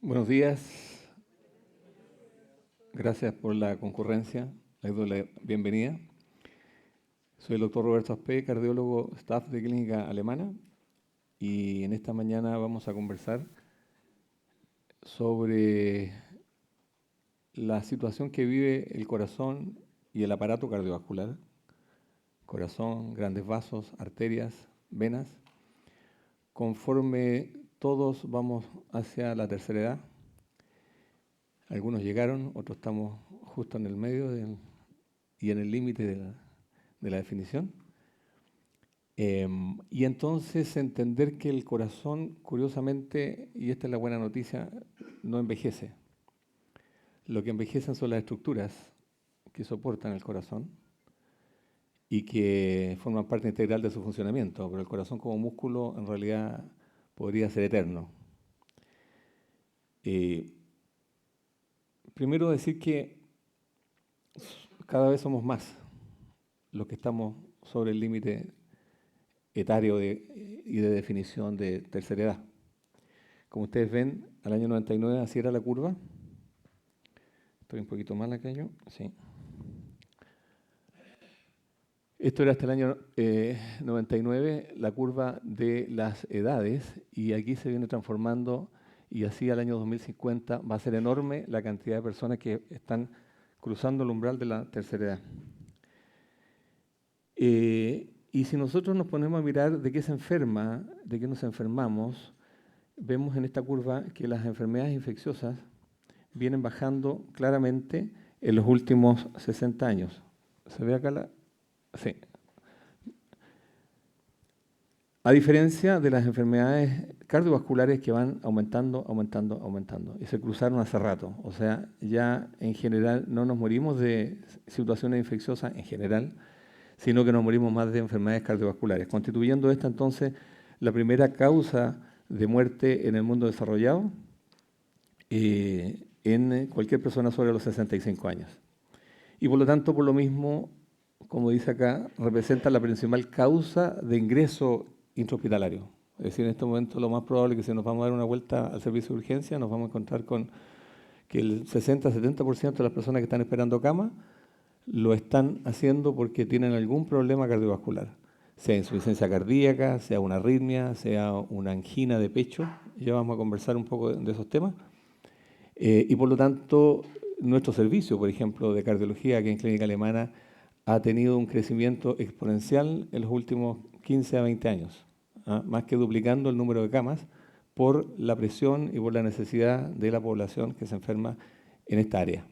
Buenos días, gracias por la concurrencia, les doy la bienvenida. Soy el doctor Roberto Aspe, cardiólogo staff de Clínica Alemana, y en esta mañana vamos a conversar sobre la situación que vive el corazón y el aparato cardiovascular, corazón, grandes vasos, arterias, venas, conforme todos vamos hacia la tercera edad. Algunos llegaron, otros estamos justo en el medio y en el límite de la definición. Y entonces entender que el corazón, curiosamente, y esta es la buena noticia, no envejece. Lo que envejecen son las estructuras que soportan el corazón y que forman parte integral de su funcionamiento, pero el corazón como músculo en realidad podría ser eterno. Primero decir que cada vez somos más los que estamos sobre el límite etario y de definición de tercera edad. Como ustedes ven, al año 99 así era la curva. Estoy un poquito mal acá yo, sí. Esto era hasta el año 99, la curva de las edades, y aquí se viene transformando, y así al año 2050 va a ser enorme la cantidad de personas que están cruzando el umbral de la tercera edad. Y si nosotros nos ponemos a mirar de qué se enferma, de qué nos enfermamos, vemos en esta curva que las enfermedades infecciosas vienen bajando claramente en los últimos 60 años. ¿Se ve acá la...? Sí. A diferencia de las enfermedades cardiovasculares que van aumentando, aumentando, aumentando. Y se cruzaron hace rato. O sea, ya en general no nos morimos de situaciones infecciosas en general, sino que nos morimos más de enfermedades cardiovasculares, constituyendo esta entonces la primera causa de muerte en el mundo desarrollado en cualquier persona sobre los 65 años. Y por lo tanto, por lo mismo, como dice acá, representa la principal causa de ingreso intrahospitalario. Es decir, en este momento lo más probable es que si nos vamos a dar una vuelta al servicio de urgencia, nos vamos a encontrar con que el 60-70% de las personas que están esperando cama lo están haciendo porque tienen algún problema cardiovascular, sea insuficiencia cardíaca, sea una arritmia, sea una angina de pecho. Ya vamos a conversar un poco de esos temas. Y por lo tanto, nuestro servicio, por ejemplo, de cardiología aquí en Clínica Alemana, ha tenido un crecimiento exponencial en los últimos 15 a 20 años, más que duplicando el número de camas por la presión y por la necesidad de la población que se enferma en esta área.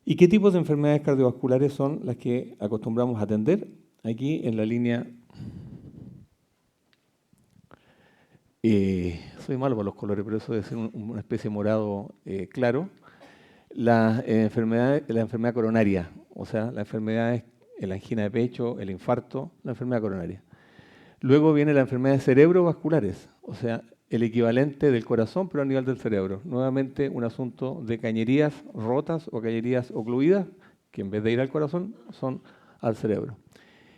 ¿Y qué tipos de enfermedades cardiovasculares son las que acostumbramos a atender? Aquí en la línea... soy malo para los colores, pero eso debe ser una especie de morado claro. La enfermedad coronaria, o sea, la enfermedad es la angina de pecho, el infarto, la enfermedad coronaria. Luego viene la enfermedad de cerebrovasculares, o sea, el equivalente del corazón, pero a nivel del cerebro. Nuevamente un asunto de cañerías rotas o cañerías ocluidas, que en vez de ir al corazón, son al cerebro.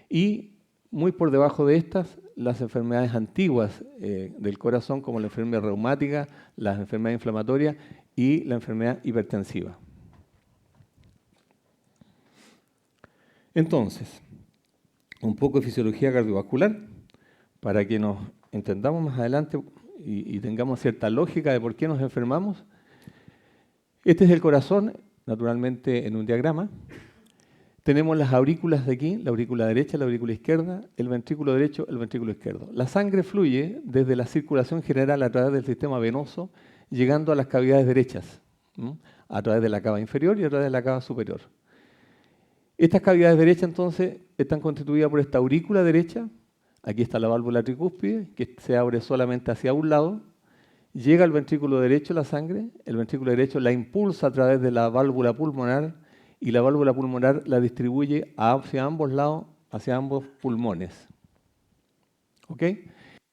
Y muy por debajo de estas, las enfermedades antiguas del corazón, como la enfermedad reumática, las enfermedades inflamatorias y la enfermedad hipertensiva. Entonces, un poco de fisiología cardiovascular, para que nos entendamos más adelante y tengamos cierta lógica de por qué nos enfermamos. Este es el corazón, naturalmente en un diagrama. Tenemos las aurículas de aquí, la aurícula derecha, la aurícula izquierda, el ventrículo derecho, el ventrículo izquierdo. La sangre fluye desde la circulación general a través del sistema venoso, llegando a las cavidades derechas, a través de la cava inferior y a través de la cava superior. Estas cavidades derechas entonces están constituidas por esta aurícula derecha. Aquí está la válvula tricúspide, que se abre solamente hacia un lado. Llega al ventrículo derecho la sangre, el ventrículo derecho la impulsa a través de la válvula pulmonar y la válvula pulmonar la distribuye hacia ambos lados, hacia ambos pulmones. ¿Ok?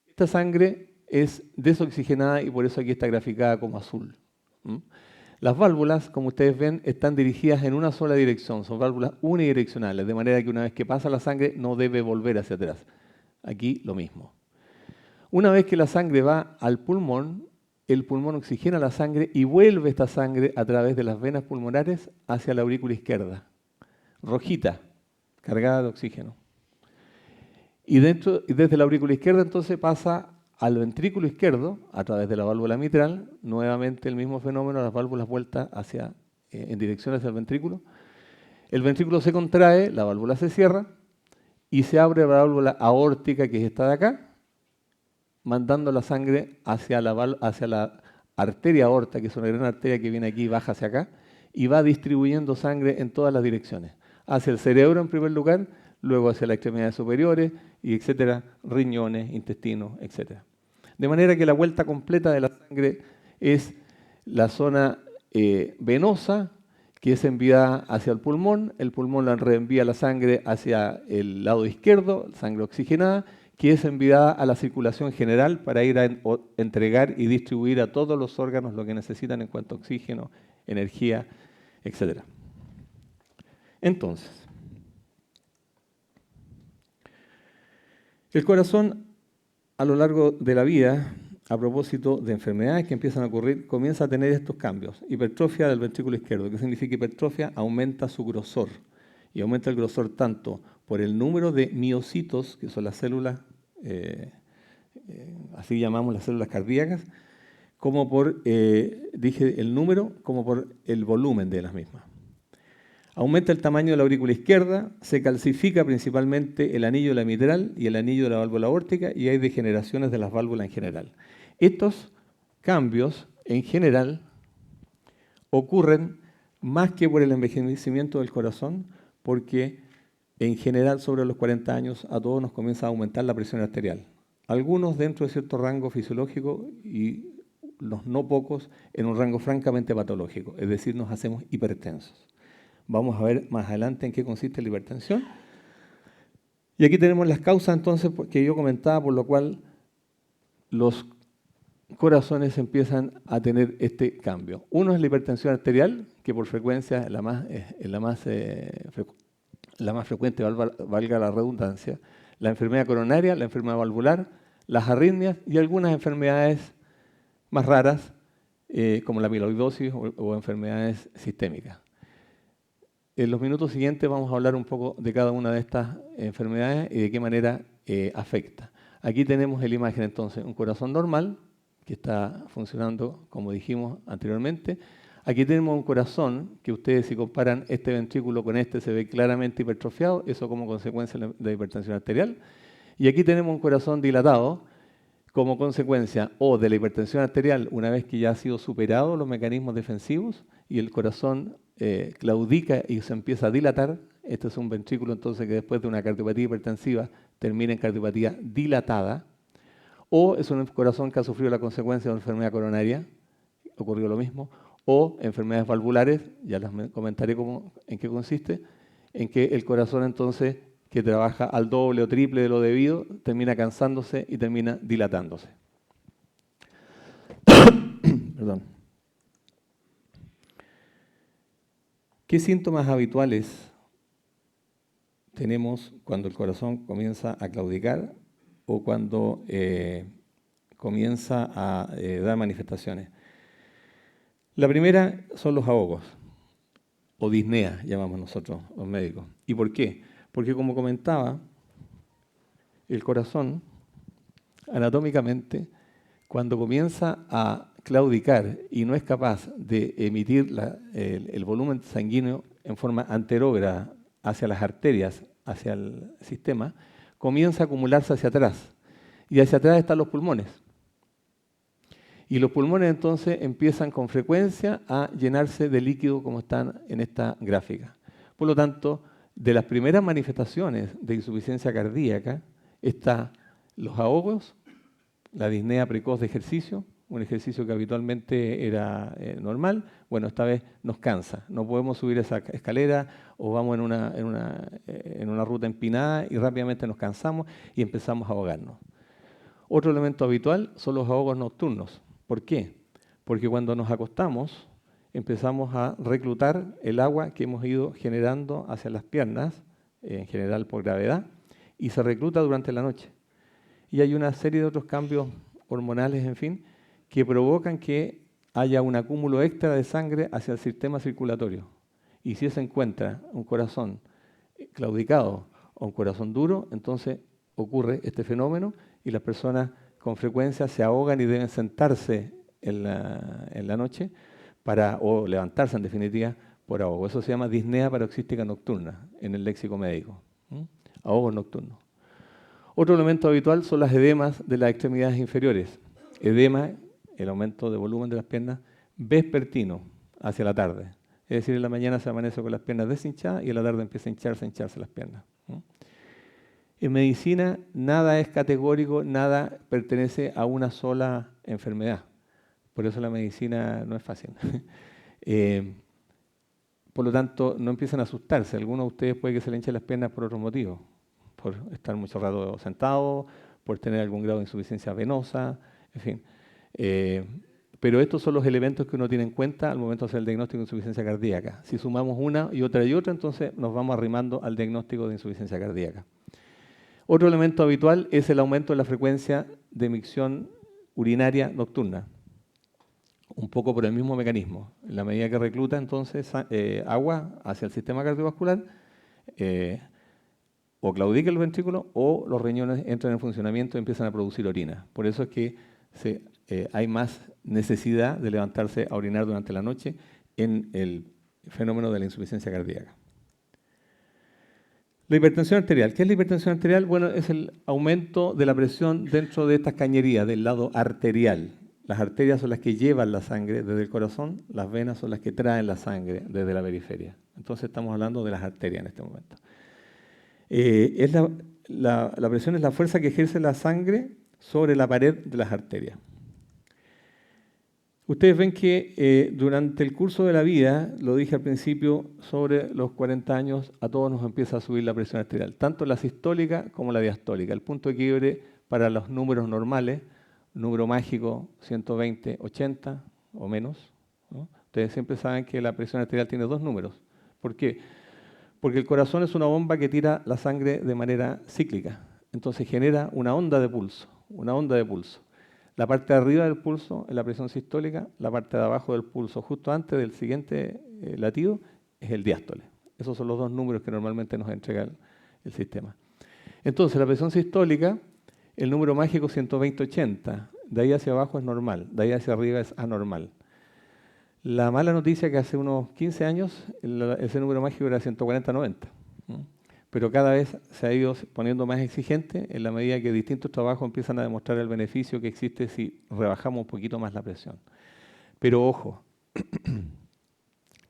Esta sangre es desoxigenada y por eso aquí está graficada como azul. Las válvulas, como ustedes ven, están dirigidas en una sola dirección, son válvulas unidireccionales, de manera que una vez que pasa la sangre no debe volver hacia atrás. Aquí lo mismo. Una vez que la sangre va al pulmón, el pulmón oxigena la sangre y vuelve esta sangre a través de las venas pulmonares hacia la aurícula izquierda, rojita, cargada de oxígeno. Y desde la aurícula izquierda entonces pasa al ventrículo izquierdo, a través de la válvula mitral, nuevamente el mismo fenómeno, las válvulas vueltas en dirección hacia el ventrículo se contrae, la válvula se cierra y se abre la válvula aórtica, que es esta de acá, mandando la sangre hacia la arteria aorta, que es una gran arteria que viene aquí y baja hacia acá, y va distribuyendo sangre en todas las direcciones. Hacia el cerebro en primer lugar, luego hacia las extremidades superiores, y etcétera, riñones, intestinos, etcétera. De manera que la vuelta completa de la sangre es la zona venosa, que es enviada hacia el pulmón la reenvía la sangre hacia el lado izquierdo, sangre oxigenada, que es enviada a la circulación general para ir a entregar y distribuir a todos los órganos lo que necesitan en cuanto a oxígeno, energía, etc. Entonces, el corazón a lo largo de la vida, a propósito de enfermedades que empiezan a ocurrir, comienza a tener estos cambios. Hipertrofia del ventrículo izquierdo. ¿Qué significa hipertrofia? Aumenta su grosor. Y aumenta el grosor tanto por el número de miocitos, que son las células, así llamamos las células cardíacas, como por, dije el número, como por el volumen de las mismas. Aumenta el tamaño de la aurícula izquierda, se calcifica principalmente el anillo de la mitral y el anillo de la válvula aórtica y hay degeneraciones de las válvulas en general. Estos cambios, en general, ocurren más que por el envejecimiento del corazón, porque en general sobre los 40 años a todos nos comienza a aumentar la presión arterial. Algunos dentro de cierto rango fisiológico y los no pocos en un rango francamente patológico, es decir, nos hacemos hipertensos. Vamos a ver más adelante en qué consiste la hipertensión. Y aquí tenemos las causas entonces que yo comentaba, por lo cual los corazones empiezan a tener este cambio. Uno es la hipertensión arterial, que por frecuencia es la más frecuente, valga la redundancia, la enfermedad coronaria, la enfermedad valvular, las arritmias y algunas enfermedades más raras, como la amiloidosis o enfermedades sistémicas. En los minutos siguientes vamos a hablar un poco de cada una de estas enfermedades y de qué manera afecta. Aquí tenemos la imagen entonces, un corazón normal que está funcionando como dijimos anteriormente. Aquí tenemos un corazón que ustedes si comparan este ventrículo con este se ve claramente hipertrofiado, eso como consecuencia de la hipertensión arterial. Y aquí tenemos un corazón dilatado como consecuencia o de la hipertensión arterial una vez que ya ha sido superado los mecanismos defensivos y el corazón claudica y se empieza a dilatar. Este es un ventrículo entonces que después de una cardiopatía hipertensiva termina en cardiopatía dilatada. O es un corazón que ha sufrido la consecuencia de una enfermedad coronaria, ocurrió lo mismo. O enfermedades valvulares, ya las comentaré en qué consiste, en que el corazón entonces que trabaja al doble o triple de lo debido termina cansándose y termina dilatándose. Perdón. ¿Qué síntomas habituales tenemos cuando el corazón comienza a claudicar o cuando comienza a dar manifestaciones? La primera son los ahogos, o disnea, llamamos nosotros los médicos. ¿Y por qué? Porque como comentaba, el corazón, anatómicamente, cuando comienza a claudicar y no es capaz de emitir el volumen sanguíneo en forma anterógrada hacia las arterias, hacia el sistema, comienza a acumularse hacia atrás. Y hacia atrás están los pulmones. Y los pulmones entonces empiezan con frecuencia a llenarse de líquido como están en esta gráfica. Por lo tanto, de las primeras manifestaciones de insuficiencia cardíaca están los ahogos, la disnea precoz de ejercicio, un ejercicio que habitualmente era normal, bueno, esta vez nos cansa, no podemos subir esa escalera o vamos en una ruta empinada y rápidamente nos cansamos y empezamos a ahogarnos. Otro elemento habitual son los ahogos nocturnos. ¿Por qué? Porque cuando nos acostamos empezamos a reclutar el agua que hemos ido generando hacia las piernas, en general por gravedad, y se recluta durante la noche. y hay una serie de otros cambios hormonales, en fin, que provocan que haya un acúmulo extra de sangre hacia el sistema circulatorio. Y si se encuentra un corazón claudicado o un corazón duro, entonces ocurre este fenómeno y las personas con frecuencia se ahogan y deben sentarse en la noche o levantarse en definitiva por ahogo. Eso se llama disnea paroxística nocturna en el léxico médico. Ahogos nocturnos. Otro elemento habitual son las edemas de las extremidades inferiores. Edema, el aumento de volumen de las piernas, vespertino, hacia la tarde. Es decir, en la mañana se amanece con las piernas deshinchadas y en la tarde empieza a hincharse las piernas. En medicina nada es categórico, nada pertenece a una sola enfermedad. Por eso la medicina no es fácil. Por lo tanto, no empiezan a asustarse. Algunos de ustedes puede que se le hinchen las piernas por otros motivos. Por estar mucho rato sentado, por tener algún grado de insuficiencia venosa, en fin. Pero estos son los elementos que uno tiene en cuenta al momento de hacer el diagnóstico de insuficiencia cardíaca. Si sumamos una y otra, entonces nos vamos arrimando al diagnóstico de insuficiencia cardíaca. Otro elemento habitual es el aumento de la frecuencia de micción urinaria nocturna, un poco por el mismo mecanismo. En la medida que recluta entonces agua hacia el sistema cardiovascular, o claudica el ventrículo o los riñones entran en funcionamiento y empiezan a producir orina. Por eso es que hay más necesidad de levantarse a orinar durante la noche en el fenómeno de la insuficiencia cardíaca. La hipertensión arterial. ¿Qué es la hipertensión arterial? Bueno, es el aumento de la presión dentro de estas cañerías, del lado arterial. Las arterias son las que llevan la sangre desde el corazón, las venas son las que traen la sangre desde la periferia. Entonces estamos hablando de las arterias en este momento. La presión es la fuerza que ejerce la sangre sobre la pared de las arterias. Ustedes ven que durante el curso de la vida, lo dije al principio, sobre los 40 años a todos nos empieza a subir la presión arterial, tanto la sistólica como la diastólica. El punto de quiebre para los números normales, número mágico 120, 80 o menos, ¿no? Ustedes siempre saben que la presión arterial tiene dos números. ¿Por qué? Porque el corazón es una bomba que tira la sangre de manera cíclica. Entonces genera una onda de pulso, La parte de arriba del pulso es la presión sistólica, la parte de abajo del pulso, justo antes del siguiente latido, es el diástole. Esos son los dos números que normalmente nos entrega el sistema. Entonces, la presión sistólica, el número mágico 120-80, de ahí hacia abajo es normal, de ahí hacia arriba es anormal. La mala noticia es que hace unos 15 años ese número mágico era 140-90, pero cada vez se ha ido poniendo más exigente en la medida que distintos trabajos empiezan a demostrar el beneficio que existe si rebajamos un poquito más la presión. Pero ojo,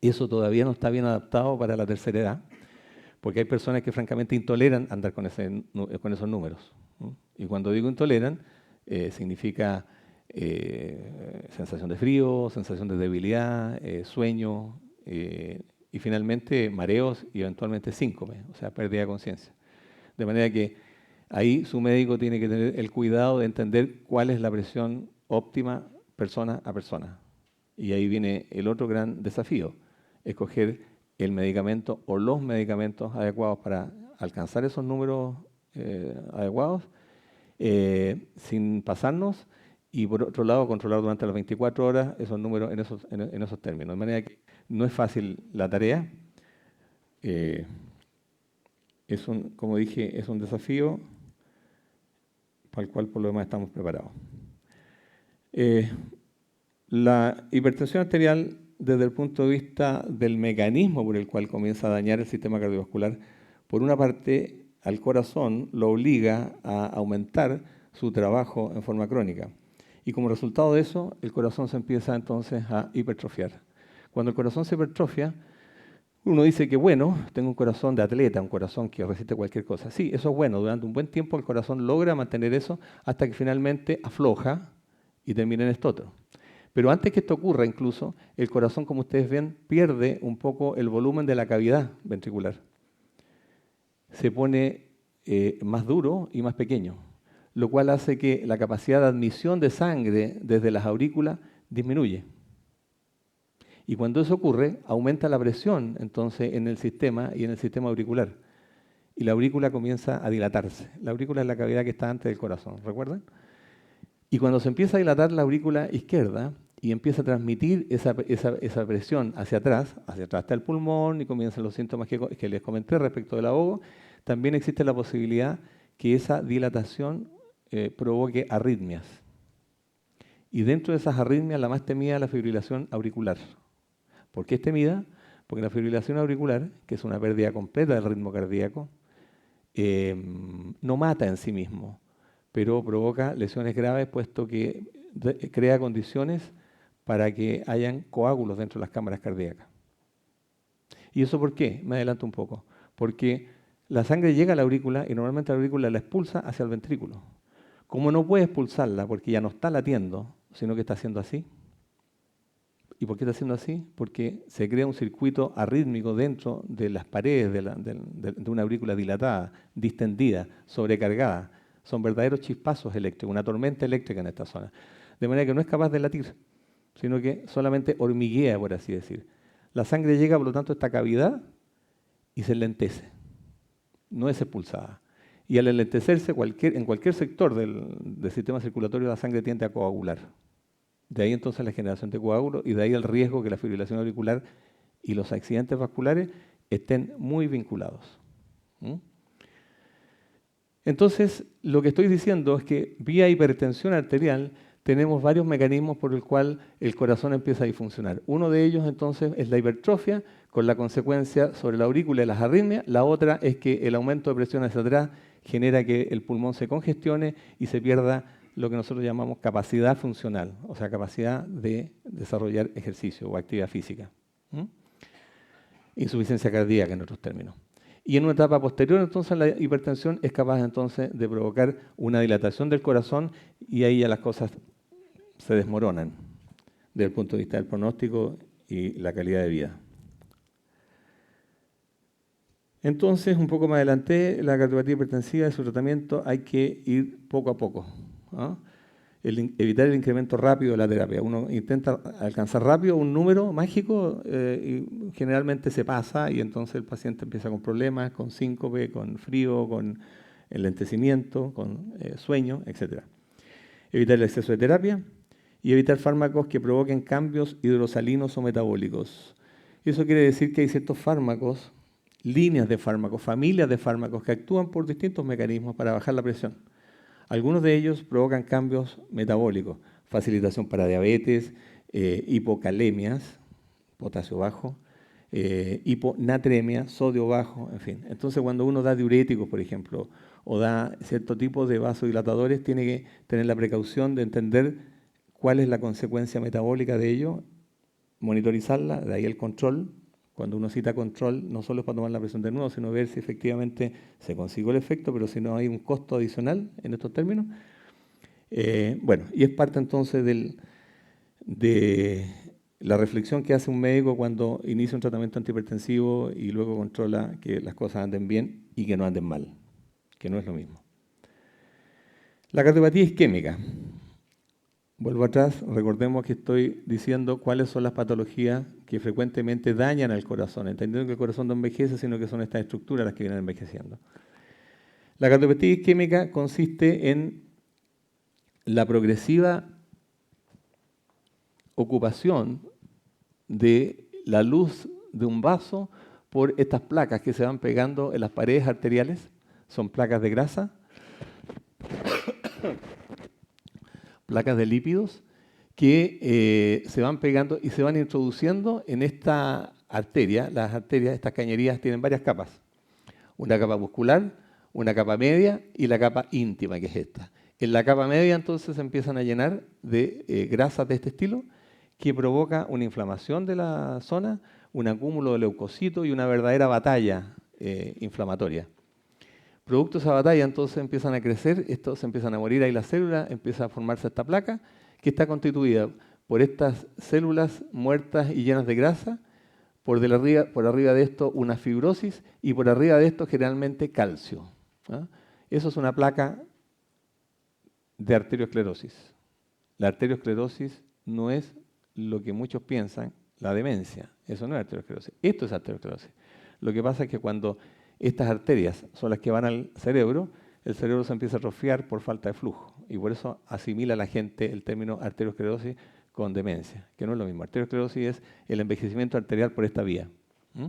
eso todavía no está bien adaptado para la tercera edad, porque hay personas que francamente intoleran andar con esos números. Y cuando digo intoleran, significa sensación de frío, sensación de debilidad, sueño y finalmente mareos y eventualmente síncope, o sea, pérdida de conciencia. De manera que ahí su médico tiene que tener el cuidado de entender cuál es la presión óptima persona a persona. Y ahí viene el otro gran desafío, escoger el medicamento o los medicamentos adecuados para alcanzar esos números adecuados sin pasarnos. Y por otro lado, controlar durante las 24 horas esos números en esos términos. De manera que no es fácil la tarea. Como dije, es un desafío para el cual por lo demás estamos preparados. La hipertensión arterial, desde el punto de vista del mecanismo por el cual comienza a dañar el sistema cardiovascular, por una parte, al corazón lo obliga a aumentar su trabajo en forma crónica. Y como resultado de eso, el corazón se empieza entonces a hipertrofiar. Cuando el corazón se hipertrofia, uno dice que bueno, tengo un corazón de atleta, un corazón que resiste cualquier cosa. Sí, eso es bueno. Durante un buen tiempo el corazón logra mantener eso hasta que finalmente afloja y termina en esto otro. Pero antes que esto ocurra incluso, el corazón, como ustedes ven, pierde un poco el volumen de la cavidad ventricular. Se pone más duro y más pequeño, lo cual hace que la capacidad de admisión de sangre desde las aurículas disminuye. Y cuando eso ocurre, aumenta la presión entonces en el sistema y en el sistema auricular. y la aurícula comienza a dilatarse. La aurícula es la cavidad que está antes del corazón, ¿recuerdan? Y cuando se empieza a dilatar la aurícula izquierda y empieza a transmitir esa presión hacia atrás está el pulmón y comienzan los síntomas que les comenté respecto del ahogo, también existe la posibilidad que esa dilatación provoque arritmias. Y dentro de esas arritmias, la más temida es la fibrilación auricular. ¿Por qué es temida? Porque la fibrilación auricular, que es una pérdida completa del ritmo cardíaco, no mata en sí mismo, pero provoca lesiones graves, puesto que crea condiciones para que hayan coágulos dentro de las cámaras cardíacas. ¿Y eso por qué? Me adelanto un poco. Porque la sangre llega a la aurícula y normalmente la aurícula la expulsa hacia el ventrículo. Como no puede expulsarla porque ya no está latiendo, sino que está haciendo así. ¿Y por qué está haciendo así? Porque se crea un circuito arrítmico dentro de las paredes de una aurícula dilatada, distendida, sobrecargada. Son verdaderos chispazos eléctricos, una tormenta eléctrica en esta zona. De manera que no es capaz de latir, sino que solamente hormiguea, por así decir. La sangre llega, por lo tanto, a esta cavidad y se enlentece. No es expulsada. Y al enlentecerse, en cualquier sector del sistema circulatorio, la sangre tiende a coagular. De ahí entonces la generación de coágulos y de ahí el riesgo que la fibrilación auricular y los accidentes vasculares estén muy vinculados. Entonces, lo que estoy diciendo es que vía hipertensión arterial tenemos varios mecanismos por el cual el corazón empieza a disfuncionar. Uno de ellos entonces es la hipertrofia, con la consecuencia sobre la aurícula y las arritmias. La otra es que el aumento de presión hacia atrás genera que el pulmón se congestione y se pierda lo que nosotros llamamos capacidad funcional, o sea, capacidad de desarrollar ejercicio o actividad física. Insuficiencia cardíaca en otros términos. Y en una etapa posterior, entonces, la hipertensión es capaz entonces de provocar una dilatación del corazón y ahí ya las cosas se desmoronan desde el punto de vista del pronóstico y la calidad de vida. Entonces, un poco más adelante, la cardiopatía hipertensiva y su tratamiento hay que ir poco a poco. Evitar el incremento rápido de la terapia. Uno intenta alcanzar rápido un número mágico y generalmente se pasa y entonces el paciente empieza con problemas, con síncope, con frío, con enlentecimiento, con sueño, etc. Evitar el exceso de terapia y evitar fármacos que provoquen cambios hidrosalinos o metabólicos. Eso quiere decir que hay ciertos fármacos, líneas de fármacos, familias de fármacos que actúan por distintos mecanismos para bajar la presión. Algunos de ellos provocan cambios metabólicos, facilitación para diabetes, hipocalemias, potasio bajo, hiponatremia, sodio bajo, en fin. Entonces, cuando uno da diuréticos, por ejemplo, o da cierto tipo de vasodilatadores, tiene que tener la precaución de entender cuál es la consecuencia metabólica de ello, monitorizarla, de ahí el control. Cuando uno cita control, no solo es para tomar la presión de nuevo, sino ver si efectivamente se consiguió el efecto, pero si no hay un costo adicional en estos términos. Bueno, y es parte entonces de la reflexión que hace un médico cuando inicia un tratamiento antihipertensivo y luego controla que las cosas anden bien y que no anden mal, que no es lo mismo. La cardiopatía isquémica. Vuelvo atrás, recordemos que estoy diciendo cuáles son las patologías que frecuentemente dañan al corazón, entendiendo que el corazón no envejece, sino que son estas estructuras las que vienen envejeciendo. La cardiopatía isquémica consiste en la progresiva ocupación de la luz de un vaso por estas placas que se van pegando en las paredes arteriales, son placas de grasa, placas de lípidos, que se van pegando y se van introduciendo en esta arteria. Las arterias, estas cañerías, tienen varias capas. Una capa muscular, una capa media y la capa íntima, que es esta. En la capa media entonces se empiezan a llenar de grasas de este estilo, que provoca una inflamación de la zona, un acúmulo de leucocitos y una verdadera batalla inflamatoria. Producto de esa batalla entonces empiezan a crecer, estos se empiezan a morir ahí las células, empieza a formarse esta placa que está constituida por estas células muertas y llenas de grasa, por arriba de esto una fibrosis y por arriba de esto generalmente calcio. Eso es una placa de arteriosclerosis. La arteriosclerosis no es lo que muchos piensan, la demencia. Eso no es arteriosclerosis. Esto es arteriosclerosis. Lo que pasa es que cuando estas arterias son las que van al cerebro, el cerebro se empieza a atrofiar por falta de flujo. Y por eso asimila la gente el término arteriosclerosis con demencia, que no es lo mismo. Arteriosclerosis es el envejecimiento arterial por esta vía. ¿Mm?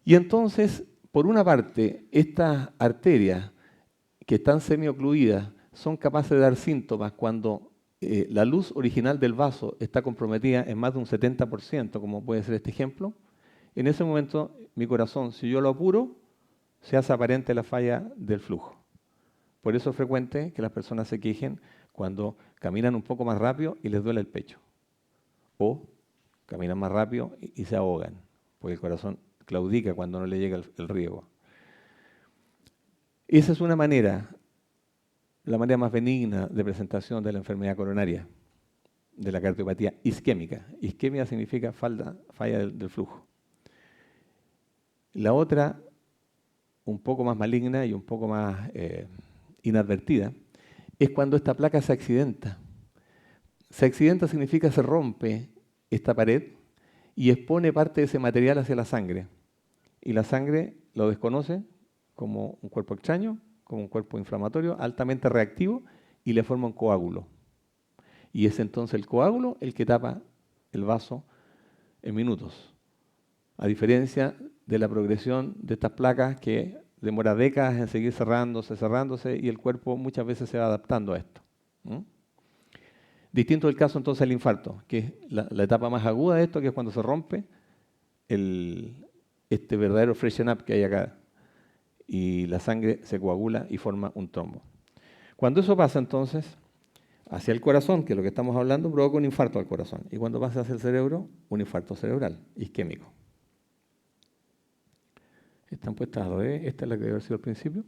Y entonces, por una parte, estas arterias que están semiocluidas son capaces de dar síntomas cuando la luz original del vaso está comprometida en más de un 70%, como puede ser este ejemplo. En ese momento, mi corazón, si yo lo apuro, se hace aparente la falla del flujo. Por eso es frecuente que las personas se quejen cuando caminan un poco más rápido y les duele el pecho. O caminan más rápido y se ahogan, porque el corazón claudica cuando no le llega el riego. Esa es una manera, la manera más benigna de presentación de la enfermedad coronaria, de la cardiopatía isquémica. Isquemia significa falla del flujo. La otra, un poco más maligna y un poco más inadvertida, es cuando esta placa se accidenta. Se accidenta significa se rompe esta pared y expone parte de ese material hacia la sangre. Y la sangre lo desconoce como un cuerpo extraño, como un cuerpo inflamatorio altamente reactivo y le forma un coágulo. Y es entonces el coágulo el que tapa el vaso en minutos. A diferencia de la progresión de estas placas que demora décadas en seguir cerrándose y el cuerpo muchas veces se va adaptando a esto. ¿Mm? Distinto del caso entonces del infarto, que es la etapa más aguda de esto, que es cuando se rompe este verdadero freshen up que hay acá y la sangre se coagula y forma un trombo. Cuando eso pasa entonces hacia el corazón, que es lo que estamos hablando, provoca un infarto al corazón. Y cuando pasa hacia el cerebro, un infarto cerebral, isquémico. Están puestas las dos, esta es la que debe haber sido al principio.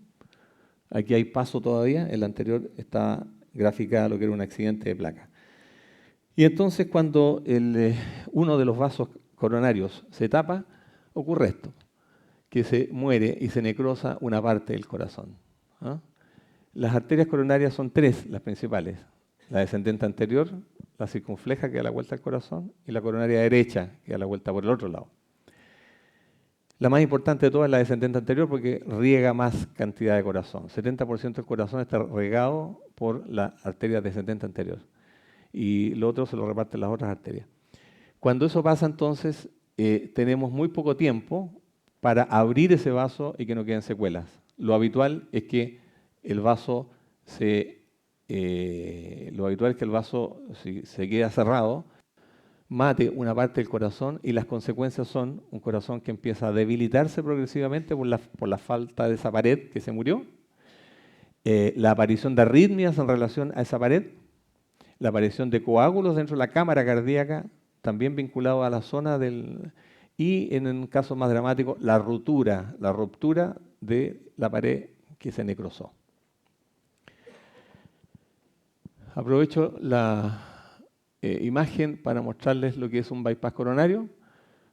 Aquí hay paso todavía, en la anterior está graficada lo que era un accidente de placa. Y entonces cuando uno de los vasos coronarios se tapa, ocurre esto, que se muere y se necrosa una parte del corazón. ¿Ah? Las arterias coronarias son tres las principales. La descendente anterior, la circunfleja que da la vuelta al corazón y la coronaria derecha que da la vuelta por el otro lado. La más importante de todas es la descendente anterior porque riega más cantidad de corazón. 70% del corazón está regado por la arteria descendente anterior y lo otro se lo reparten las otras arterias. Cuando eso pasa entonces tenemos muy poco tiempo para abrir ese vaso y que no queden secuelas. Lo habitual es que el vaso si se queda cerrado, mate una parte del corazón y las consecuencias son un corazón que empieza a debilitarse progresivamente por la falta de esa pared que se murió, la aparición de arritmias en relación a esa pared, la aparición de coágulos dentro de la cámara cardíaca, también vinculado a la zona y en un caso más dramático, la ruptura de la pared que se necrosó. Aprovecho la imagen para mostrarles lo que es un bypass coronario.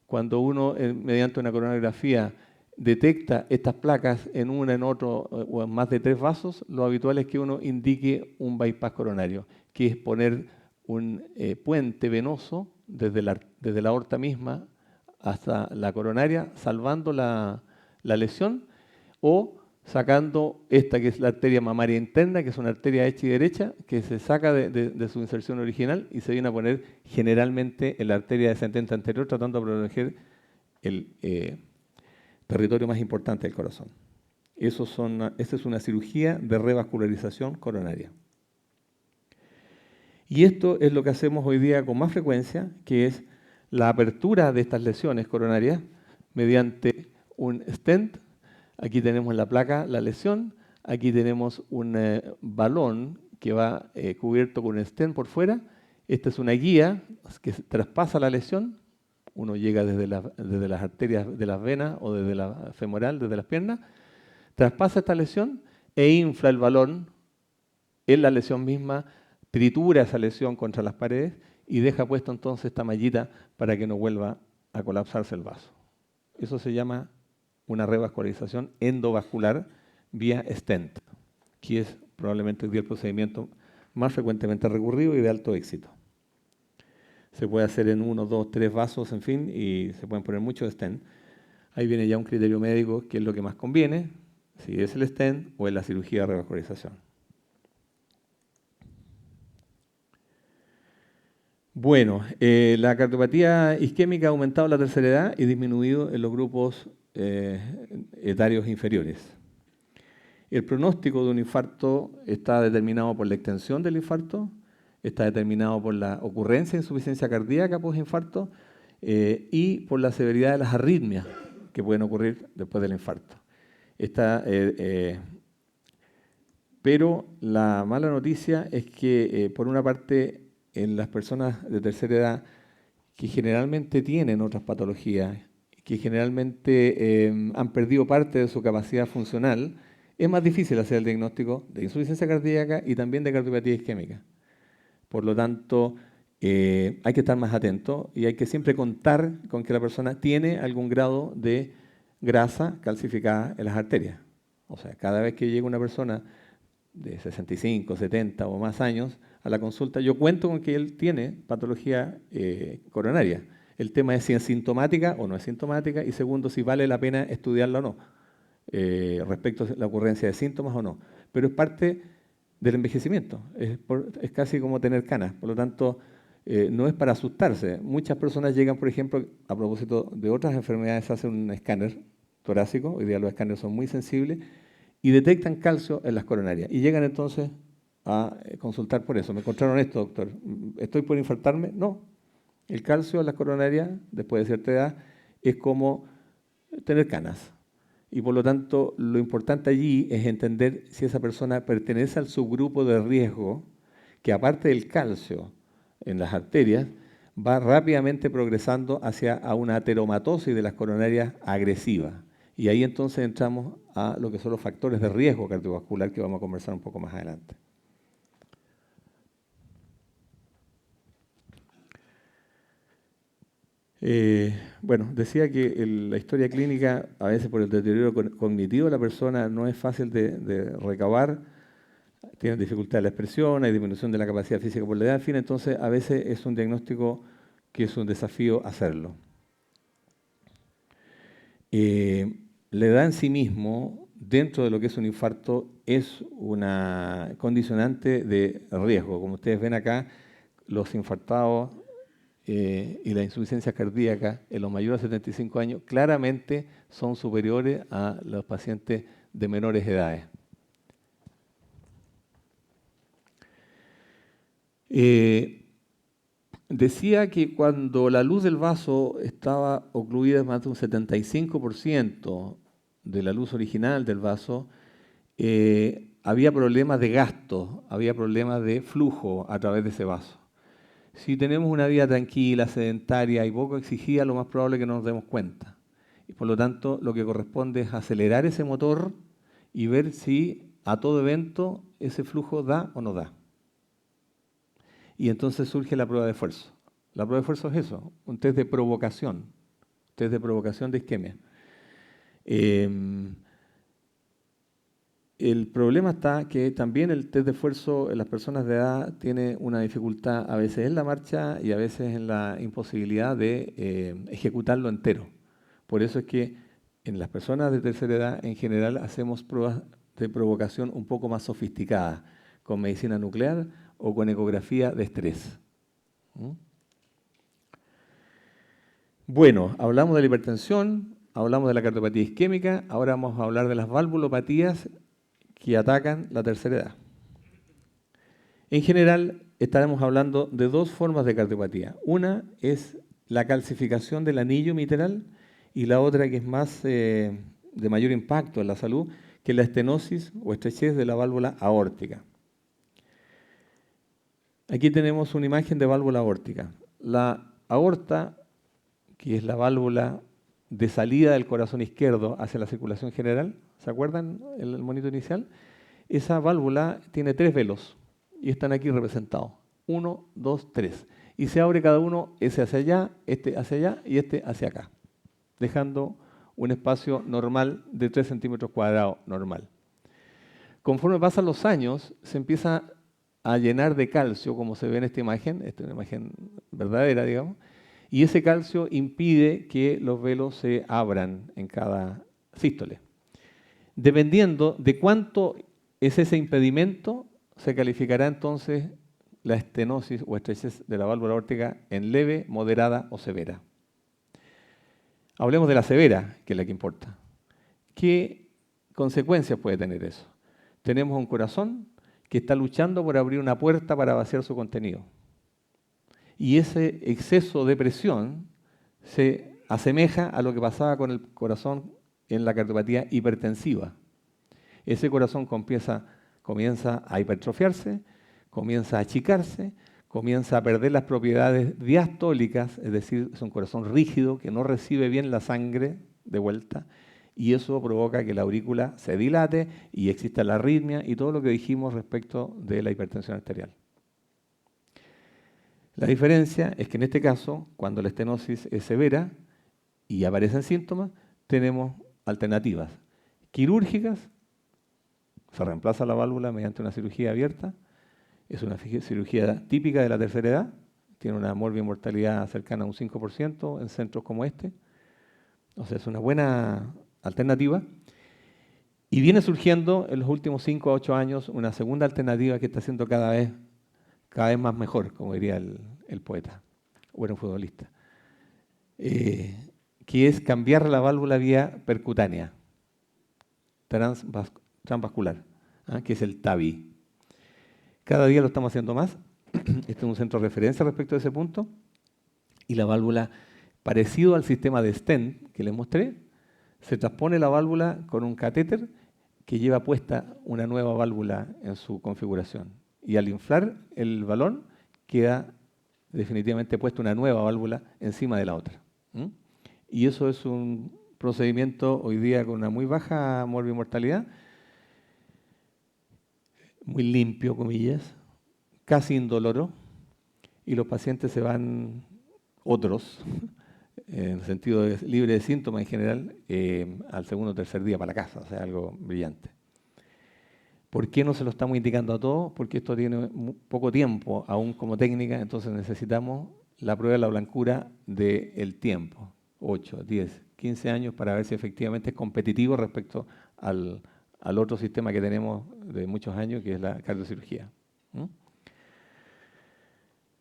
Cuando uno, mediante una coronariografía, detecta estas placas en uno, en otro o en más de 3 vasos, lo habitual es que uno indique un bypass coronario, que es poner un puente venoso desde la aorta misma hasta la coronaria, salvando la lesión, o sacando esta que es la arteria mamaria interna, que es una arteria hecha y derecha, que se saca de su inserción original y se viene a poner generalmente en la arteria descendente anterior, tratando de proteger el territorio más importante del corazón. Esta es una cirugía de revascularización coronaria. Y esto es lo que hacemos hoy día con más frecuencia, que es la apertura de estas lesiones coronarias mediante un stent. Aquí tenemos en la placa la lesión, aquí tenemos un balón que va cubierto con un stent por fuera. Esta es una guía que traspasa la lesión. Uno llega desde las arterias de las venas o desde la femoral, desde las piernas, traspasa esta lesión e infla el balón en la lesión misma, tritura esa lesión contra las paredes y deja puesto entonces esta mallita para que no vuelva a colapsarse el vaso. Eso se llama una revascularización endovascular vía stent, que es probablemente el procedimiento más frecuentemente recurrido y de alto éxito. Se puede hacer en 1, 2, 3 vasos, en fin, y se pueden poner muchos stent. Ahí viene ya un criterio médico, qué es lo que más conviene, si es el stent o es la cirugía de revascularización. Bueno, la cardiopatía isquémica ha aumentado en la tercera edad y disminuido en los grupos etarios inferiores. El pronóstico de un infarto está determinado por la extensión del infarto, está determinado por la ocurrencia de insuficiencia cardíaca post-infarto y por la severidad de las arritmias que pueden ocurrir después del infarto. Pero la mala noticia es que, por una parte, en las personas de tercera edad que generalmente tienen otras patologías, que generalmente han perdido parte de su capacidad funcional, es más difícil hacer el diagnóstico de insuficiencia cardíaca y también de cardiopatía isquémica. Por lo tanto, hay que estar más atento y hay que siempre contar con que la persona tiene algún grado de grasa calcificada en las arterias. O sea, cada vez que llega una persona de 65, 70 o más años a la consulta, yo cuento con que él tiene patología coronaria. El tema es si es sintomática o no es sintomática y segundo, si vale la pena estudiarla o no, respecto a la ocurrencia de síntomas o no. Pero es parte del envejecimiento, es casi como tener canas, por lo tanto, no es para asustarse. Muchas personas llegan, por ejemplo, a propósito de otras enfermedades, hacen un escáner torácico, hoy día los escáneres son muy sensibles, y detectan calcio en las coronarias. Y llegan entonces a consultar por eso. Me encontraron esto, doctor. ¿Estoy por infartarme? No. El calcio en las coronarias, después de cierta edad, es como tener canas. Y por lo tanto, lo importante allí es entender si esa persona pertenece al subgrupo de riesgo, que aparte del calcio en las arterias, va rápidamente progresando hacia una ateromatosis de las coronarias agresiva. Y ahí entonces entramos a lo que son los factores de riesgo cardiovascular que vamos a conversar un poco más adelante. Bueno, decía que la historia clínica, a veces por el deterioro cognitivo de la persona, no es fácil de recabar, tienen dificultad de la expresión, hay disminución de la capacidad física por la edad, en fin, entonces a veces es un diagnóstico que es un desafío hacerlo. La edad en sí mismo, dentro de lo que es un infarto, es una condicionante de riesgo. Como ustedes ven acá, los infartados y la insuficiencia cardíaca en los mayores de 75 años claramente son superiores a los pacientes de menores edades. Decía que cuando la luz del vaso estaba ocluida más de un 75% de la luz original del vaso, había problemas de gasto, había problemas de flujo a través de ese vaso. Si tenemos una vida tranquila, sedentaria y poco exigida, lo más probable es que no nos demos cuenta. Y por lo tanto, lo que corresponde es acelerar ese motor y ver si a todo evento ese flujo da o no da. Y entonces surge la prueba de esfuerzo. La prueba de esfuerzo es eso, un test de provocación de isquemia. El problema está que también el test de esfuerzo en las personas de edad tiene una dificultad a veces en la marcha y a veces en la imposibilidad de ejecutarlo entero. Por eso es que en las personas de tercera edad en general hacemos pruebas de provocación un poco más sofisticadas, con medicina nuclear o con ecografía de estrés. Bueno, hablamos de la hipertensión, hablamos de la cardiopatía isquémica, ahora vamos a hablar de las valvulopatías que atacan la tercera edad. En general, estaremos hablando de dos formas de cardiopatía. Una es la calcificación del anillo mitral y la otra, que es más de mayor impacto en la salud, que es la estenosis o estrechez de la válvula aórtica. Aquí tenemos una imagen de válvula aórtica. La aorta, que es la válvula de salida del corazón izquierdo hacia la circulación general, ¿se acuerdan el monito inicial? Esa válvula tiene 3 velos y están aquí representados. 1, 2, 3. Y se abre cada uno, ese hacia allá y este hacia acá, dejando un espacio normal de 3 centímetros cuadrados normal. Conforme pasan los años, se empieza a llenar de calcio, como se ve en esta es una imagen verdadera, digamos, y ese calcio impide que los velos se abran en cada sístole. Dependiendo de cuánto es ese impedimento, se calificará entonces la estenosis o estrechez de la válvula aórtica en leve, moderada o severa. Hablemos de la severa, que es la que importa. ¿Qué consecuencias puede tener eso? Tenemos un corazón que está luchando por abrir una puerta para vaciar su contenido. Y ese exceso de presión se asemeja a lo que pasaba con el corazón en la cardiopatía hipertensiva. Ese corazón comienza a hipertrofiarse, comienza a achicarse, comienza a perder las propiedades diastólicas, es decir, es un corazón rígido que no recibe bien la sangre de vuelta, y eso provoca que la aurícula se dilate y exista la arritmia y todo lo que dijimos respecto de la hipertensión arterial. La diferencia es que en este caso, cuando la estenosis es severa y aparecen síntomas, tenemos alternativas quirúrgicas. Se reemplaza la válvula mediante una cirugía abierta. Es una cirugía típica de la tercera edad. Tiene una mortalidad cercana a un 5% en centros como este. O sea, es una buena alternativa. Y viene surgiendo en los últimos 5 a 8 años una segunda alternativa que está siendo cada vez más mejor, como diría el poeta, o era un futbolista, que es cambiar la válvula vía percutánea, transvascular, que es el TAVI. Cada día lo estamos haciendo más. Este es un centro de referencia respecto a ese punto. Y la válvula, parecido al sistema de stent que les mostré, se transpone la válvula con un catéter que lleva puesta una nueva válvula en su configuración. Y al inflar el balón, queda definitivamente puesta una nueva válvula encima de la otra. Y eso es un procedimiento hoy día con una muy baja morbimortalidad, muy limpio, comillas, casi indoloro, y los pacientes se van, otros, en el sentido de libre de síntomas en general, al segundo o tercer día para la casa, o sea, algo brillante. ¿Por qué no se lo estamos indicando a todos? Porque esto tiene poco tiempo aún como técnica, entonces necesitamos la prueba de la blancura del tiempo, 8, 10, 15 años, para ver si efectivamente es competitivo respecto al otro sistema que tenemos de muchos años, que es la cardiocirugía.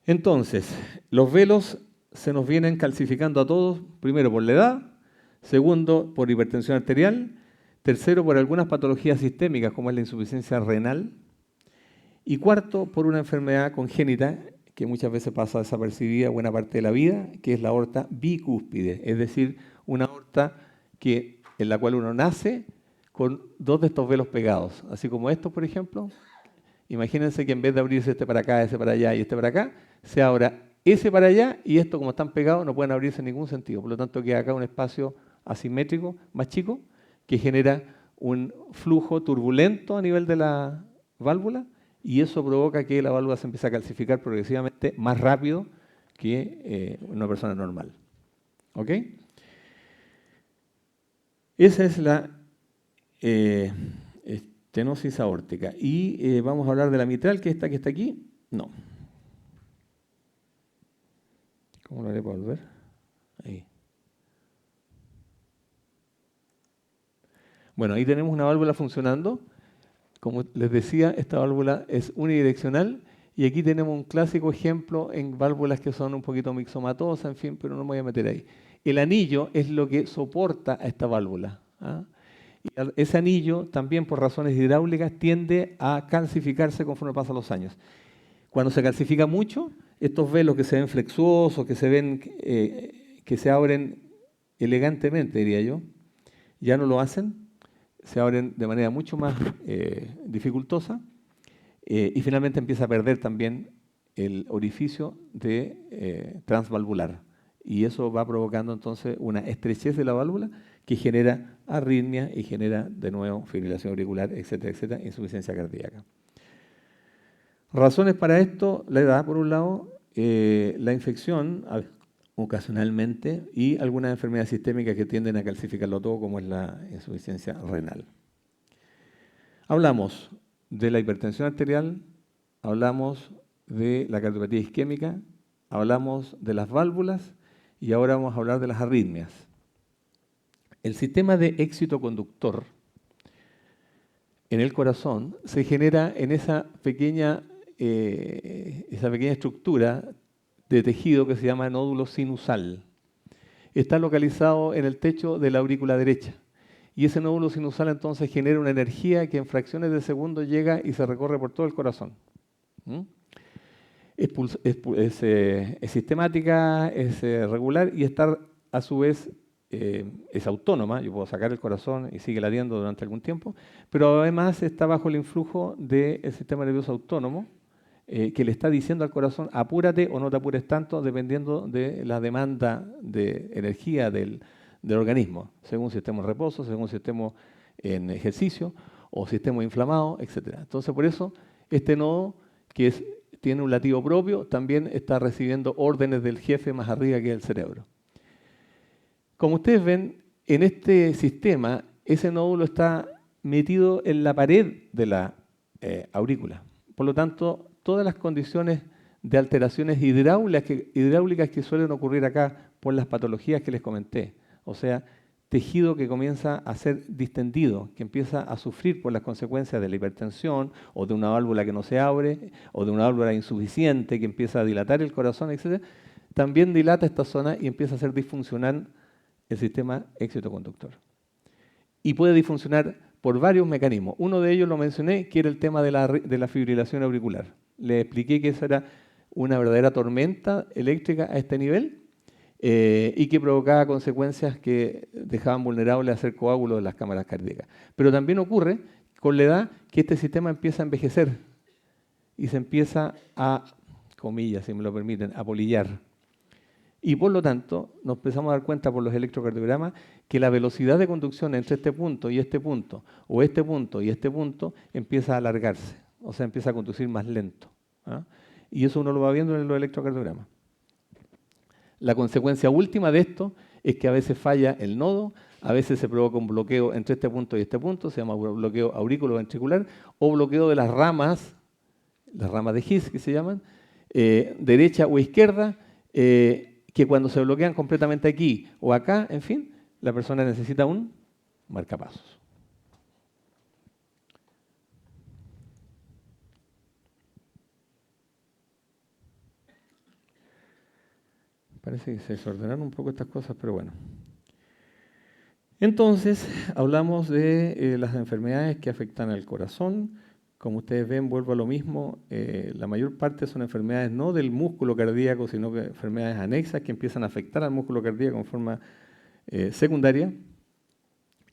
Entonces, los velos se nos vienen calcificando a todos, primero por la edad, segundo por hipertensión arterial, tercero por algunas patologías sistémicas como es la insuficiencia renal y cuarto por una enfermedad congénita que muchas veces pasa desapercibida buena parte de la vida, que es la aorta bicúspide, es decir, una aorta en la cual uno nace con dos de estos velos pegados, así como estos, por ejemplo. Imagínense que en vez de abrirse este para acá, ese para allá y este para acá, se abra ese para allá y esto, como están pegados, no pueden abrirse en ningún sentido. Por lo tanto, queda acá un espacio asimétrico más chico que genera un flujo turbulento a nivel de la válvula y eso provoca que la válvula se empiece a calcificar progresivamente más rápido que una persona normal. ¿Ok? Esa es la estenosis aórtica. Y vamos a hablar de la mitral, que esta que está aquí. No. ¿Cómo lo haré para volver? Ahí. Bueno, ahí tenemos una válvula funcionando. Como les decía, esta válvula es unidireccional y aquí tenemos un clásico ejemplo en válvulas que son un poquito mixomatosas, en fin, pero no me voy a meter ahí. El anillo es lo que soporta a esta válvula. Y ese anillo, también por razones hidráulicas, tiende a calcificarse conforme pasan los años. Cuando se calcifica mucho, estos velos que se ven flexuosos, que se ven que se abren elegantemente, diría yo, ya no lo hacen, se abren de manera mucho más dificultosa y finalmente empieza a perder también el orificio transvalvular. Y eso va provocando entonces una estrechez de la válvula que genera arritmia y genera de nuevo fibrilación auricular, etcétera, etcétera, insuficiencia cardíaca. Razones para esto: la edad, por un lado, la infección ocasionalmente y algunas enfermedades sistémicas que tienden a calcificarlo todo, como es la insuficiencia renal. Hablamos de la hipertensión arterial, hablamos de la cardiopatía isquémica, hablamos de las válvulas y ahora vamos a hablar de las arritmias. El sistema de éxito conductor en el corazón se genera en esa pequeña estructura de tejido que se llama nódulo sinusal. Está localizado en el techo de la aurícula derecha. Y ese nódulo sinusal entonces genera una energía que en fracciones de segundo llega y se recorre por todo el corazón. ¿Mm? Es sistemática, es regular y está a su vez es autónoma. Yo puedo sacar el corazón y sigue latiendo durante algún tiempo, pero además está bajo el influjo del sistema nervioso autónomo que le está diciendo al corazón apúrate o no te apures tanto dependiendo de la demanda de energía del organismo, según si estemos en reposo, según si estemos en ejercicio o si estemos inflamados, etc. Entonces por eso este nodo que tiene un latido propio también está recibiendo órdenes del jefe más arriba que es el cerebro. Como ustedes ven, en este sistema ese nódulo está metido en la pared de la aurícula. Por lo tanto, todas las condiciones de alteraciones hidráulicas que suelen ocurrir acá por las patologías que les comenté, o sea, tejido que comienza a ser distendido, que empieza a sufrir por las consecuencias de la hipertensión o de una válvula que no se abre o de una válvula insuficiente que empieza a dilatar el corazón, etc., también dilata esta zona y empieza a ser disfuncional el sistema éxito-conductor. Y puede disfuncionar por varios mecanismos. Uno de ellos lo mencioné, que era el tema de la fibrilación auricular. Le expliqué que esa era una verdadera tormenta eléctrica a este nivel y que provocaba consecuencias que dejaban vulnerables a hacer coágulos de las cámaras cardíacas. Pero también ocurre con la edad que este sistema empieza a envejecer y se empieza a, comillas, si me lo permiten, a polillar. Y por lo tanto, nos empezamos a dar cuenta por los electrocardiogramas que la velocidad de conducción entre este punto y este punto, o este punto y este punto, empieza a alargarse, o sea, empieza a conducir más lento. ¿Ah? Y eso uno lo va viendo en los electrocardiogramas. La consecuencia última de esto es que a veces falla el nodo, a veces se provoca un bloqueo entre este punto y este punto, se llama bloqueo aurículo-ventricular, o bloqueo de las ramas de His que se llaman, derecha o izquierda, que cuando se bloquean completamente aquí o acá, en fin, la persona necesita un marcapasos. Parece que se desordenaron un poco estas cosas, pero bueno. Entonces, hablamos de las enfermedades que afectan al corazón. Como ustedes ven, vuelvo a lo mismo, la mayor parte son enfermedades no del músculo cardíaco, sino que enfermedades anexas que empiezan a afectar al músculo cardíaco en forma secundaria.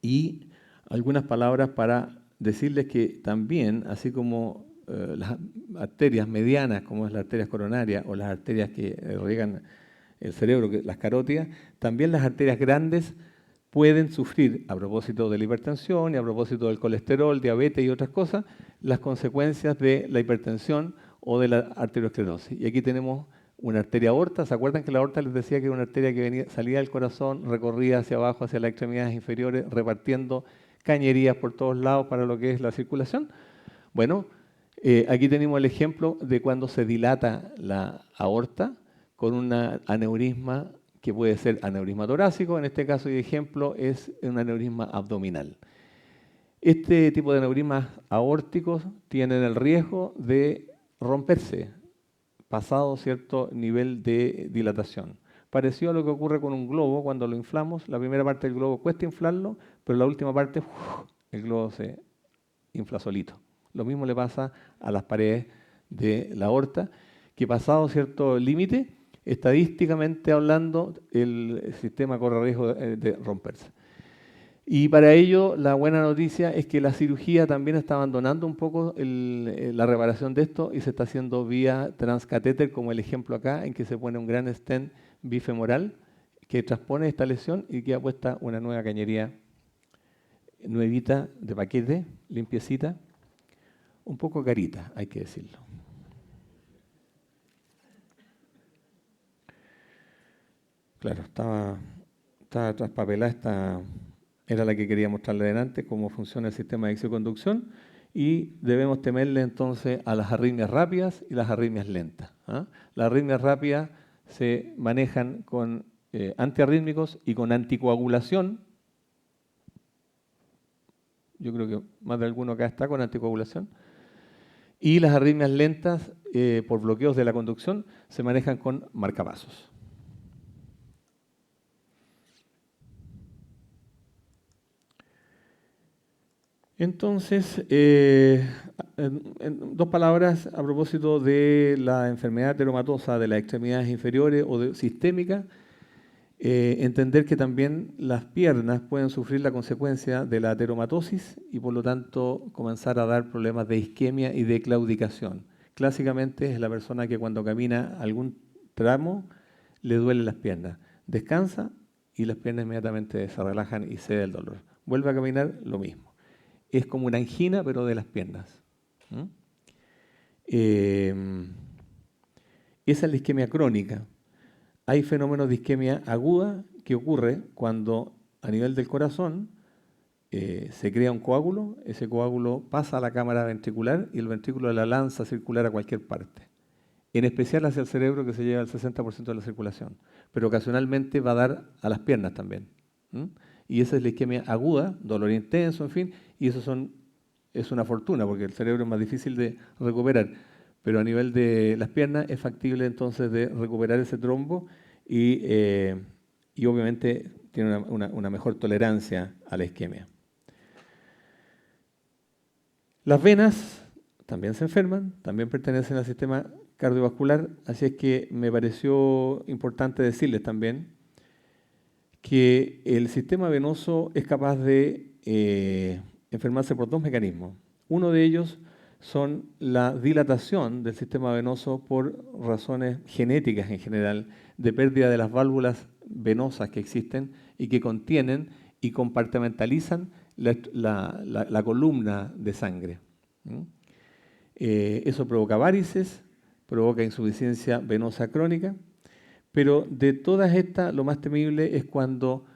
Y algunas palabras para decirles que también, así como las arterias medianas, como es las arterias coronarias o las arterias que riegan el cerebro, las carótidas, también las arterias grandes pueden sufrir, a propósito de la hipertensión y a propósito del colesterol, diabetes y otras cosas, las consecuencias de la hipertensión o de la arteriosclerosis. Y aquí tenemos una arteria aorta. ¿Se acuerdan que la aorta les decía que era una arteria que salía del corazón, recorría hacia abajo, hacia las extremidades inferiores, repartiendo cañerías por todos lados para lo que es la circulación? Bueno, aquí tenemos el ejemplo de cuando se dilata la aorta con un aneurisma que puede ser aneurisma torácico, en este caso y ejemplo es un aneurisma abdominal. Este tipo de aneurismas aórticos tienen el riesgo de romperse pasado cierto nivel de dilatación. Parecido a lo que ocurre con un globo cuando lo inflamos, la primera parte del globo cuesta inflarlo, pero la última parte el globo se infla solito. Lo mismo le pasa a las paredes de la aorta, que pasado cierto límite, estadísticamente hablando, el sistema corre riesgo de romperse. Y para ello, la buena noticia es que la cirugía también está abandonando un poco la reparación de esto y se está haciendo vía transcatéter, como el ejemplo acá, en que se pone un gran stent bifemoral que transpone esta lesión y queda puesta una nueva cañería nuevita de paquete, limpiecita, un poco carita, hay que decirlo. Claro, estaba traspapelada, era la que quería mostrarle delante, cómo funciona el sistema de exoconducción, y debemos temerle entonces a las arritmias rápidas y las arritmias lentas. ¿Ah? Las arritmias rápidas se manejan con antiarrítmicos y con anticoagulación. Yo creo que más de alguno acá está con anticoagulación. Y las arritmias lentas por bloqueos de la conducción se manejan con marcapasos. Entonces, en dos palabras a propósito de la enfermedad teromatosa de las extremidades inferiores o sistémica, entender que también las piernas pueden sufrir la consecuencia de la teromatosis y por lo tanto comenzar a dar problemas de isquemia y de claudicación. Clásicamente es la persona que cuando camina algún tramo le duelen las piernas. Descansa y las piernas inmediatamente se relajan y cede el dolor. Vuelve a caminar, lo mismo. Es como una angina, pero de las piernas. Esa es la isquemia crónica. Hay fenómenos de isquemia aguda que ocurre cuando a nivel del corazón se crea un coágulo, ese coágulo pasa a la cámara ventricular y el ventrículo la lanza circular a cualquier parte. En especial hacia el cerebro, que se lleva el 60% de la circulación, pero ocasionalmente va a dar a las piernas también. Y esa es la isquemia aguda, dolor intenso, en fin, y eso es una fortuna, porque el cerebro es más difícil de recuperar, pero a nivel de las piernas es factible entonces de recuperar ese trombo y obviamente tiene una mejor tolerancia a la isquemia. Las venas también se enferman, también pertenecen al sistema cardiovascular, así es que me pareció importante decirles también que el sistema venoso es capaz de enfermarse por dos mecanismos. Uno de ellos son la dilatación del sistema venoso por razones genéticas en general, de pérdida de las válvulas venosas que existen y que contienen y compartimentalizan la columna de sangre. Eso provoca varices, provoca insuficiencia venosa crónica, pero de todas estas lo más temible es cuando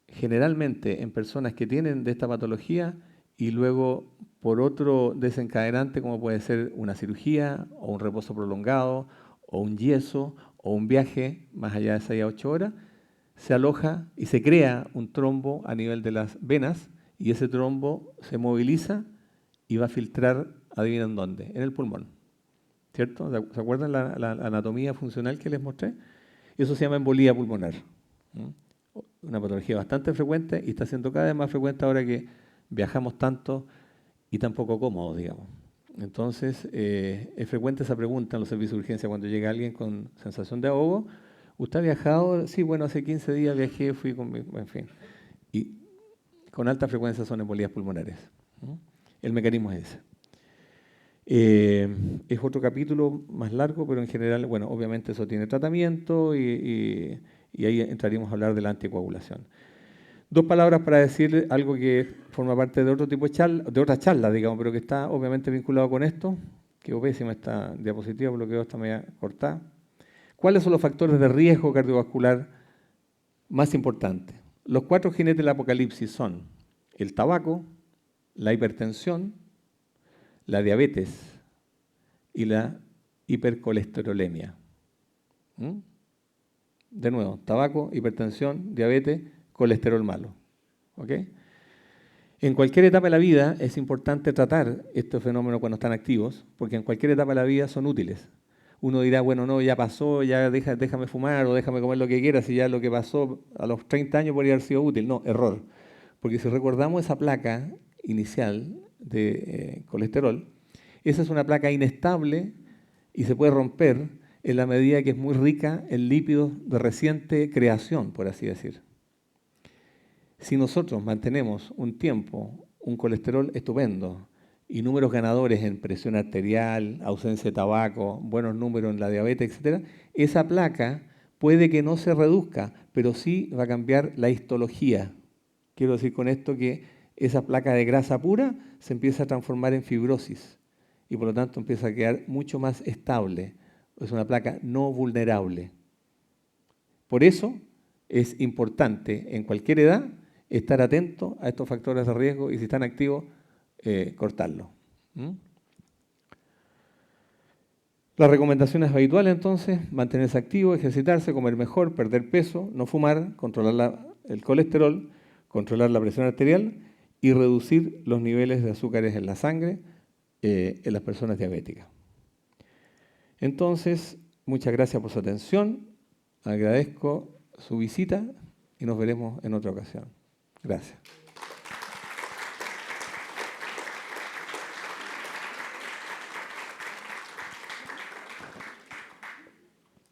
generalmente en personas que tienen de esta patología y luego por otro desencadenante como puede ser una cirugía o un reposo prolongado o un yeso o un viaje más allá de 6 a 8 horas, se aloja y se crea un trombo a nivel de las venas y ese trombo se moviliza y va a filtrar, adivinen dónde, en el pulmón. ¿Cierto? ¿Se acuerdan la anatomía funcional que les mostré? Eso se llama embolía pulmonar. Una patología bastante frecuente y está siendo cada vez más frecuente ahora que viajamos tanto y tan poco cómodos, digamos. Entonces, es frecuente esa pregunta en los servicios de urgencia cuando llega alguien con sensación de ahogo. ¿Usted ha viajado? Sí, bueno, hace 15 días viajé, fui con mi... En fin. Y con alta frecuencia son embolías pulmonares. El mecanismo es ese. Es otro capítulo más largo, pero en general, bueno, obviamente eso tiene tratamiento y ahí entraríamos a hablar de la anticoagulación. Dos palabras para decir algo que forma parte de otro tipo de charla, de otra charla, digamos, pero que está obviamente vinculado con esto. Quedó pésima esta diapositiva, por lo que veo está media cortada. ¿Cuáles son los factores de riesgo cardiovascular más importantes? Los 4 jinetes del apocalipsis son el tabaco, la hipertensión, la diabetes y la hipercolesterolemia. De nuevo, tabaco, hipertensión, diabetes, colesterol malo. ¿Ok? En cualquier etapa de la vida es importante tratar estos fenómenos cuando están activos, porque en cualquier etapa de la vida son útiles. Uno dirá, bueno, no, ya pasó, ya déjame fumar o déjame comer lo que quiera, si ya lo que pasó a los 30 años podría haber sido útil. No, error. Porque si recordamos esa placa inicial de colesterol, esa es una placa inestable y se puede romper en la medida que es muy rica en lípidos de reciente creación, por así decir. Si nosotros mantenemos un tiempo un colesterol estupendo y números ganadores en presión arterial, ausencia de tabaco, buenos números en la diabetes, etc., esa placa puede que no se reduzca, pero sí va a cambiar la histología. Quiero decir con esto que esa placa de grasa pura se empieza a transformar en fibrosis y por lo tanto empieza a quedar mucho más estable. Es una placa no vulnerable. Por eso es importante en cualquier edad estar atento a estos factores de riesgo y si están activos, cortarlos. Las recomendaciones habituales entonces: mantenerse activo, ejercitarse, comer mejor, perder peso, no fumar, controlar el colesterol, controlar la presión arterial y reducir los niveles de azúcares en la sangre en las personas diabéticas. Entonces, muchas gracias por su atención, agradezco su visita y nos veremos en otra ocasión. Gracias.